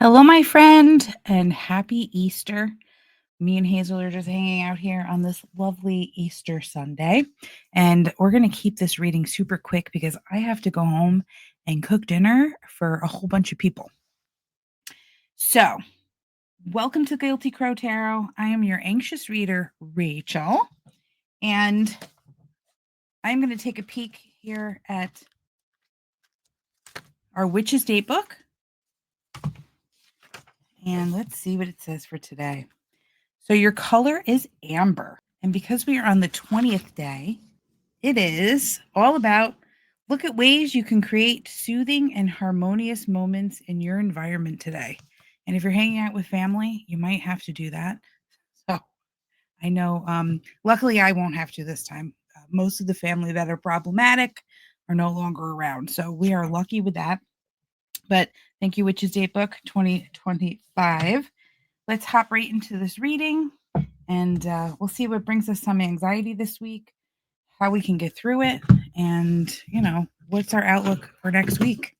Hello, my friend, and happy Easter. Me and Hazel are just hanging out here on this lovely Easter Sunday. And we're going to keep this reading super quick because I have to go home and cook dinner for a whole bunch of people. So, welcome to Guilty Crow Tarot. I am your anxious reader, Rachel. And I'm going to take a peek here at our Witch's Date book. And let's see what it says for today. So your color is amber. And because we are on the 20th day, it is all about look at ways you can create soothing and harmonious moments in your environment today. And if you're hanging out with family, you might have to do that. So I know, luckily, I won't have to this time. Most of the family that are problematic are no longer around. So we are lucky with that. But thank you, Witch's Date Book 2025. Let's hop right into this reading and we'll see what brings us some anxiety this week, how we can get through it, and, what's our outlook for next week.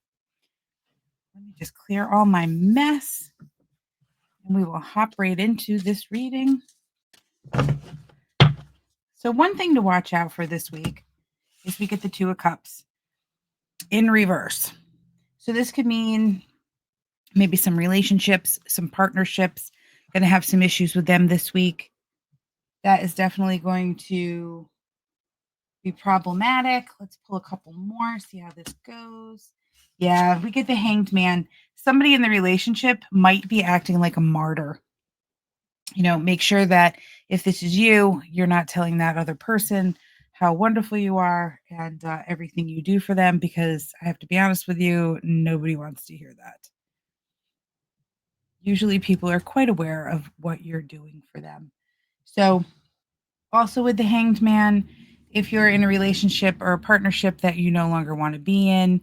Let me just clear all my mess and we will hop right into this reading. So one thing to watch out for this week is we get the Two of Cups in reverse. So this could mean maybe some relationships, some partnerships, going to have some issues with them this week. That is definitely going to be problematic. Let's pull a couple more, see how this goes. Yeah, we get the Hanged Man. Somebody in the relationship might be acting like a martyr. Make sure that if this is you, you're not telling that other person how wonderful you are and everything you do for them, because I have to be honest with you, nobody wants to hear that. Usually people are quite aware of what you're doing for them. So also with the Hanged Man, if you're in a relationship or a partnership that you no longer want to be in,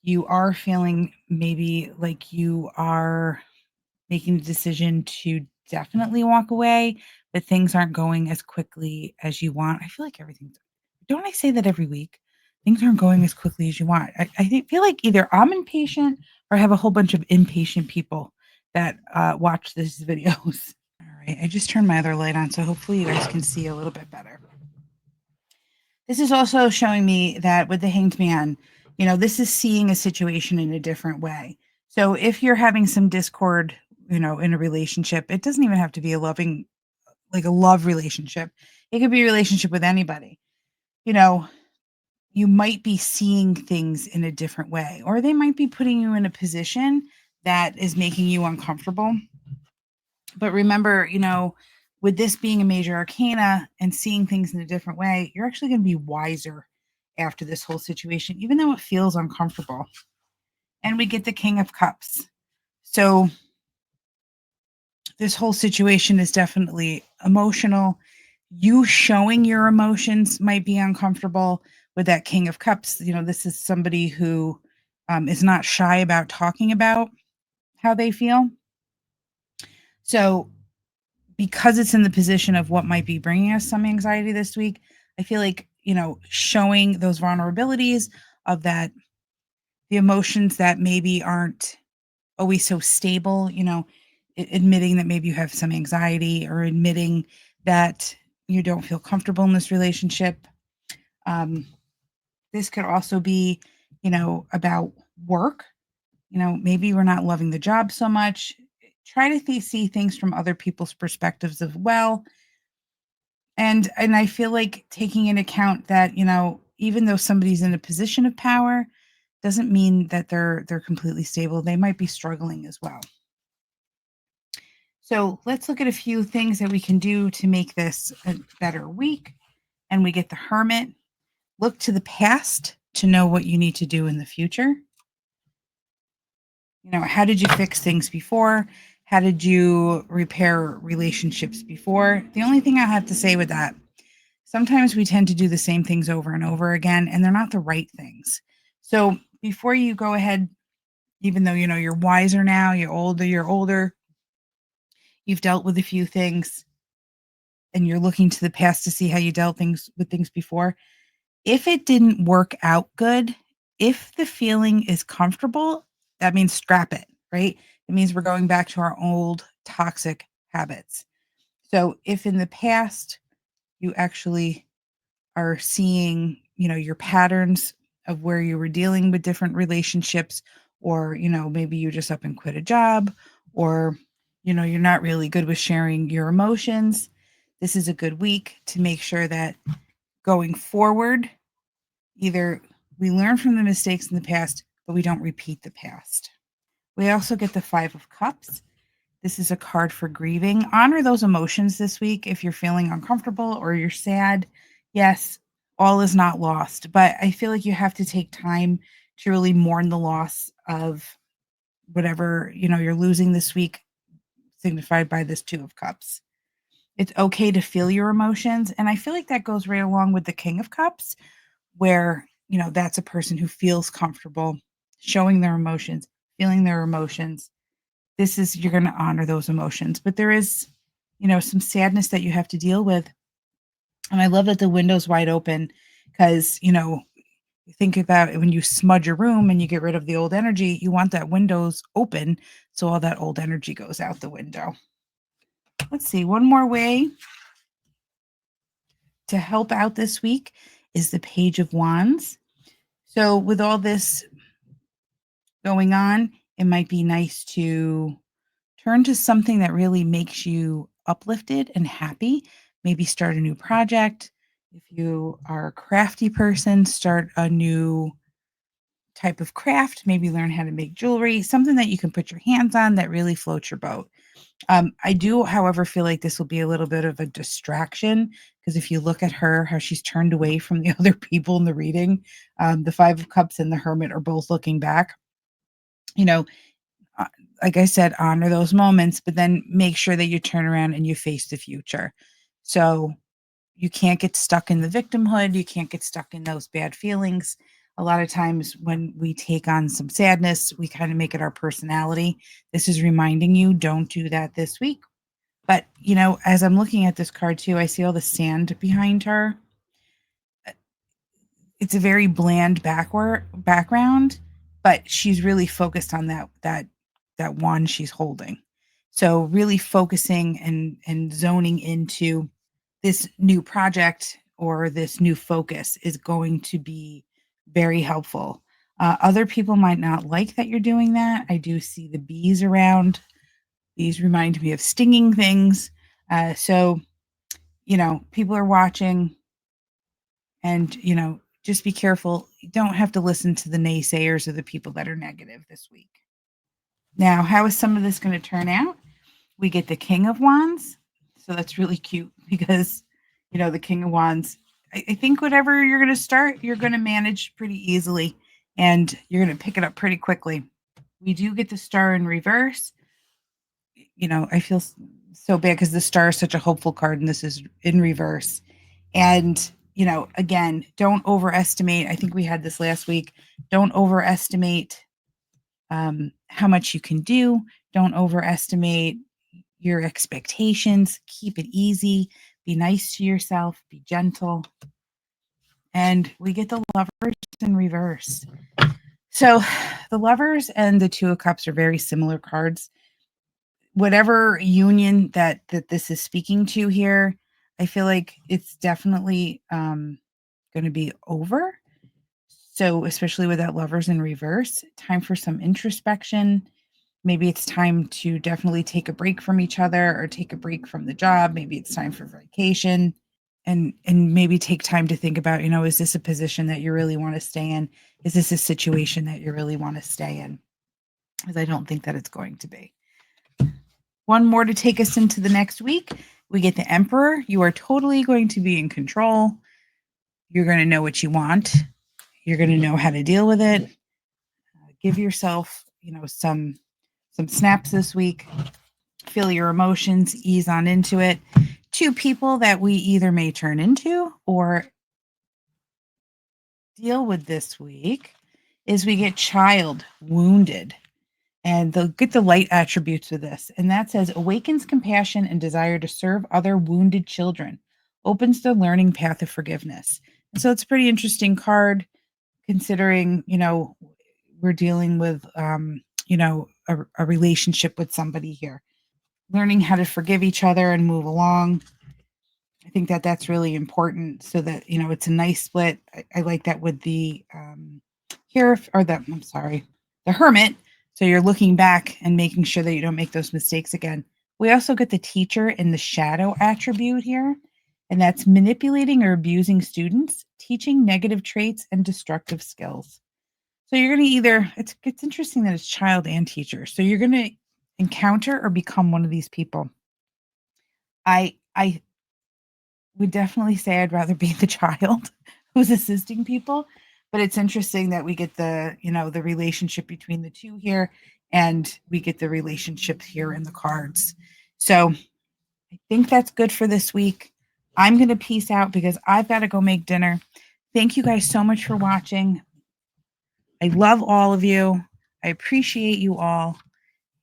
you are feeling maybe like you are making the decision to definitely walk away, but things aren't going as quickly as you want. I feel like don't I say that every week? Things aren't going as quickly as you want. I feel like either I'm impatient or I have a whole bunch of impatient people that watch these videos. All right, I just turned my other light on, so hopefully you guys can see a little bit better. This is also showing me that with the Hanged Man, this is seeing a situation in a different way. So if you're having some discord, in a relationship, it doesn't even have to be a love relationship. It could be a relationship with anybody. You might be seeing things in a different way, or they might be putting you in a position that is making you uncomfortable. But remember, with this being a major arcana and seeing things in a different way, you're actually going to be wiser after this whole situation, even though it feels uncomfortable. And we get the King of Cups. So this whole situation is definitely emotional. You showing your emotions might be uncomfortable with that King of Cups. This is somebody who is not shy about talking about how they feel. So because it's in the position of what might be bringing us some anxiety this week, I feel like, showing those vulnerabilities of that, the emotions that maybe aren't always so stable, admitting that maybe you have some anxiety or admitting that you don't feel comfortable in this relationship. This could also be, about work. Maybe we're not loving the job so much. Try to see things from other people's perspectives as well. And I feel like taking into account that, even though somebody's in a position of power, doesn't mean that they're completely stable. They might be struggling as well. So let's look at a few things that we can do to make this a better week. And we get the Hermit. Look to the past to know what you need to do in the future. How did you fix things before? How did you repair relationships before? The only thing I have to say with that, sometimes we tend to do the same things over and over again, and they're not the right things. So before you go ahead, even though you're wiser now, you're older, you've dealt with a few things, and you're looking to the past to see how you dealt with things before. If it didn't work out good, if the feeling is comfortable, that means scrap it. right? It means we're going back to our old toxic habits. So if in the past you actually are seeing, your patterns of where you were dealing with different relationships, or, maybe you just up and quit a job, or, you're not really good with sharing your emotions, this is a good week to make sure that going forward, either we learn from the mistakes in the past, but we don't repeat the past. We also get the Five of Cups. This is a card for grieving. Honor those emotions this week if you're feeling uncomfortable or you're sad. Yes, all is not lost, but I feel like you have to take time to really mourn the loss of whatever, you're losing this week, signified by this Two of Cups. It's okay to feel your emotions, and I feel like that goes right along with the King of Cups, where, that's a person who feels comfortable showing their emotions, feeling their emotions. This is, you're going to honor those emotions, but there is, some sadness that you have to deal with. And I love that the window's wide open because, think about it, when you smudge a room and you get rid of the old energy, you want that windows open so all that old energy goes out the window. Let's see, one more way to help out this week is the Page of Wands. So with all this going on, it might be nice to turn to something that really makes you uplifted and happy. Maybe start a new project. If you are a crafty person, start a new type of craft. Maybe learn how to make jewelry, something that you can put your hands on that really floats your boat. I do, however, feel like this will be a little bit of a distraction because if you look at her, how she's turned away from the other people in the reading, the Five of Cups and the Hermit are both looking back. You know, uh, like I said, honor those moments, but then make sure that you turn around and you face the future. So you can't get stuck in the victimhood. You can't get stuck in those bad feelings. A lot of times when we take on some sadness, we kind of make it our personality. This is reminding you, don't do that this week. But, as I'm looking at this card too, I see all the sand behind her. It's a very bland background, but she's really focused on that one she's holding. So really focusing and zoning into this new project or this new focus is going to be very helpful. Other people might not like that you're doing that. I do see the bees around. These remind me of stinging things. So, people are watching, and, just be careful. You don't have to listen to the naysayers or the people that are negative this week. Now, how is some of this going to turn out? We get the King of Wands. So that's really cute because, the King of Wands, I think whatever you're going to start, you're going to manage pretty easily and you're going to pick it up pretty quickly. We do get the Star in reverse. I feel so bad because the Star is such a hopeful card and this is in reverse. And, again, don't overestimate. I think we had this last week. Don't overestimate how much you can do. Don't overestimate your expectations. Keep it easy. Be nice to yourself. Be gentle. And we get the Lovers in reverse. So the Lovers and the Two of Cups are very similar cards. Whatever union that this is speaking to here, I feel like it's definitely going to be over. So especially with that Lovers in reverse, time for some introspection. Maybe it's time to definitely take a break from each other or take a break from the job. Maybe it's time for vacation, and maybe take time to think about, is this a position that you really want to stay in? Is this a situation that you really want to stay in? Because I don't think that it's going to be. One more to take us into the next week. We get the Emperor. You are totally going to be in control. You're going to know what you want. You're going to know how to deal with it. Give yourself, some snaps this week. Feel your emotions, ease on into it. Two people that we either may turn into or deal with this week is we get Child, wounded. And they'll get the light attributes of this. And that says, awakens compassion and desire to serve other wounded children, opens the learning path of forgiveness. And so it's a pretty interesting card considering, we're dealing with, a relationship with somebody here. Learning how to forgive each other and move along. I think that that's really important so that, it's a nice split. I like that with the here or the I'm sorry, the hermit. So you're looking back and making sure that you don't make those mistakes again. We also get the teacher in the shadow attribute here, and that's manipulating or abusing students, teaching negative traits and destructive skills. So you're going to either it's interesting that it's child and teacher. So you're going to encounter or become one of these people. I would definitely say I'd rather be the child who's assisting people, but it's interesting that we get the relationship between the two here, and we get the relationship here in the cards. So I think that's good for this week. I'm going to peace out because I've got to go make dinner. Thank you guys so much for watching. I love all of you. I appreciate you all.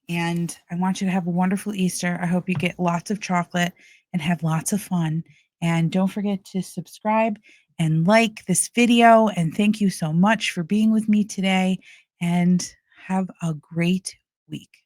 And I want you to have a wonderful Easter. I hope you get lots of chocolate and have lots of fun. And don't forget to subscribe and like this video. And thank you so much for being with me today. And have a great week.